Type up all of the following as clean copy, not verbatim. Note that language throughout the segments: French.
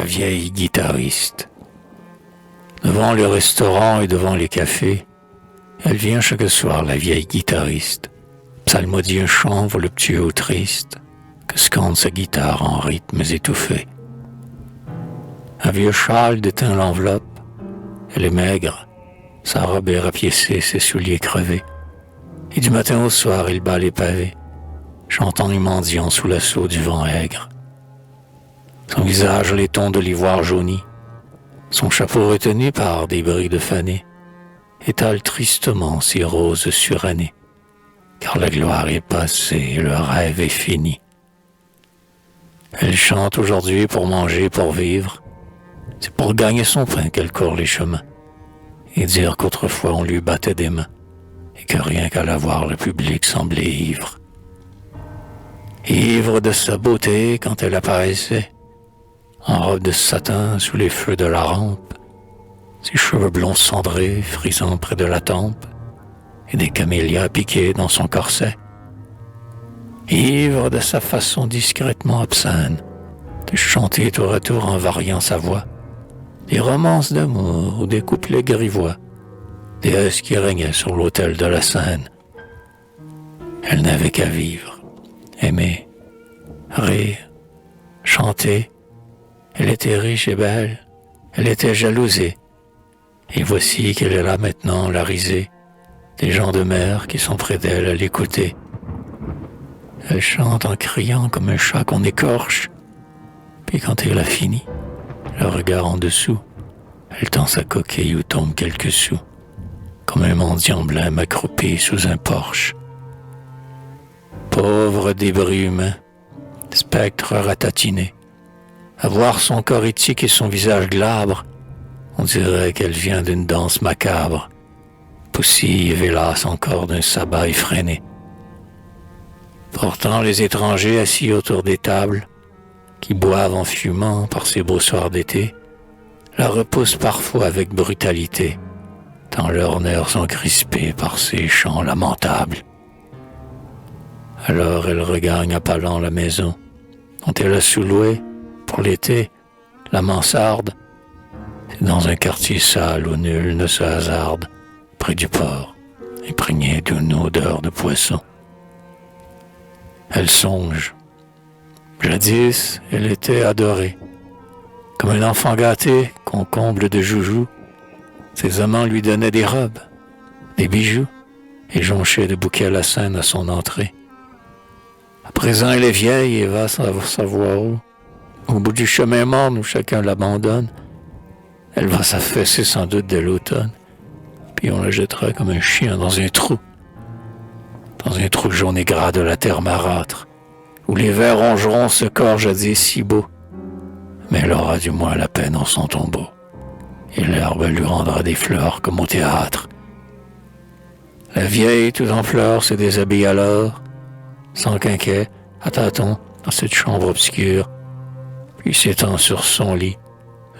la vieille guitariste. Devant le restaurant et devant les cafés, elle vient chaque soir, la vieille guitariste, psalmodier un chant voluptueux ou triste, que scande sa guitare en rythmes étouffés. Un vieux châle déteint l'enveloppe, elle est maigre, sa robe est rapiécée, ses souliers crevés, et du matin au soir il bat les pavés, chantant les mendiants sous l'assaut du vent aigre. Son visage les tons de l'ivoire jauni, son chapeau retenu par des bris de fanée, étale tristement ses roses surannées, car la gloire est passée et le rêve est fini. Elle chante aujourd'hui pour manger, pour vivre, c'est pour gagner son pain qu'elle court les chemins, et dire qu'autrefois on lui battait des mains, et que rien qu'à la voir le public semblait ivre. Ivre de sa beauté quand elle apparaissait, en robe de satin sous les feux de la rampe, ses cheveux blonds cendrés frisant près de la tempe, et des camélias piqués dans son corset. Ivre de sa façon discrètement obscène de chanter tour à tour en variant sa voix, des romances d'amour ou des couplets grivois, déesse qui régnait sur l'autel de la Seine. Elle n'avait qu'à vivre, aimer, rire, chanter. Elle était riche et belle, elle était jalousée. Et voici qu'elle est là maintenant, la risée, des gens de mer qui sont près d'elle à l'écouter. Elle chante en criant comme un chat qu'on écorche. Puis quand elle a fini, le regard en dessous, elle tend sa coquille où tombent quelques sous, comme un mendiant blême accroupi sous un porche. Pauvre débris humain, spectre ratatiné, à voir son corps éthique et son visage glabre, on dirait qu'elle vient d'une danse macabre, poussive hélas encore d'un sabbat effréné. Pourtant les étrangers assis autour des tables, qui boivent en fumant par ces beaux soirs d'été, la repoussent parfois avec brutalité, tant leurs nerfs sont crispés par ces chants lamentables. Alors elle regagne à pas lents la maison, dont elle a sous-loué, pour l'été, la mansarde. C'est dans un quartier sale où nul ne se hasarde, près du port, imprégné d'une odeur de poisson. Elle songe. Jadis, elle était adorée. Comme un enfant gâté qu'on comble de joujoux, ses amants lui donnaient des robes, des bijoux, et jonchaient de bouquets à la Seine à son entrée. À présent, elle est vieille et va sa voix haut. Au bout du chemin morne où chacun l'abandonne, elle va s'affaisser sans doute dès l'automne, puis on la jettera comme un chien dans un trou jaune et gras de la terre marâtre, où les vers rongeront ce corps jadis si beau, mais elle aura du moins la peine en son tombeau, et l'herbe lui rendra des fleurs comme au théâtre. La vieille, tout en fleurs, se déshabille alors, sans quinquet, à tâtons, dans cette chambre obscure, puis s'étend sur son lit,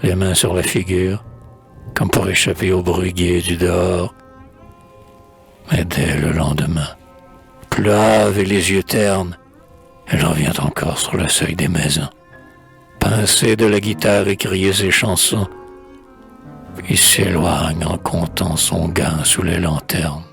les mains sur la figure, comme pour échapper au bruit gai du dehors. Mais dès le lendemain, pleuve et les yeux ternes, elle revient encore sur le seuil des maisons, pincer de la guitare et crier ses chansons, puis s'éloigne en comptant son gain sous les lanternes.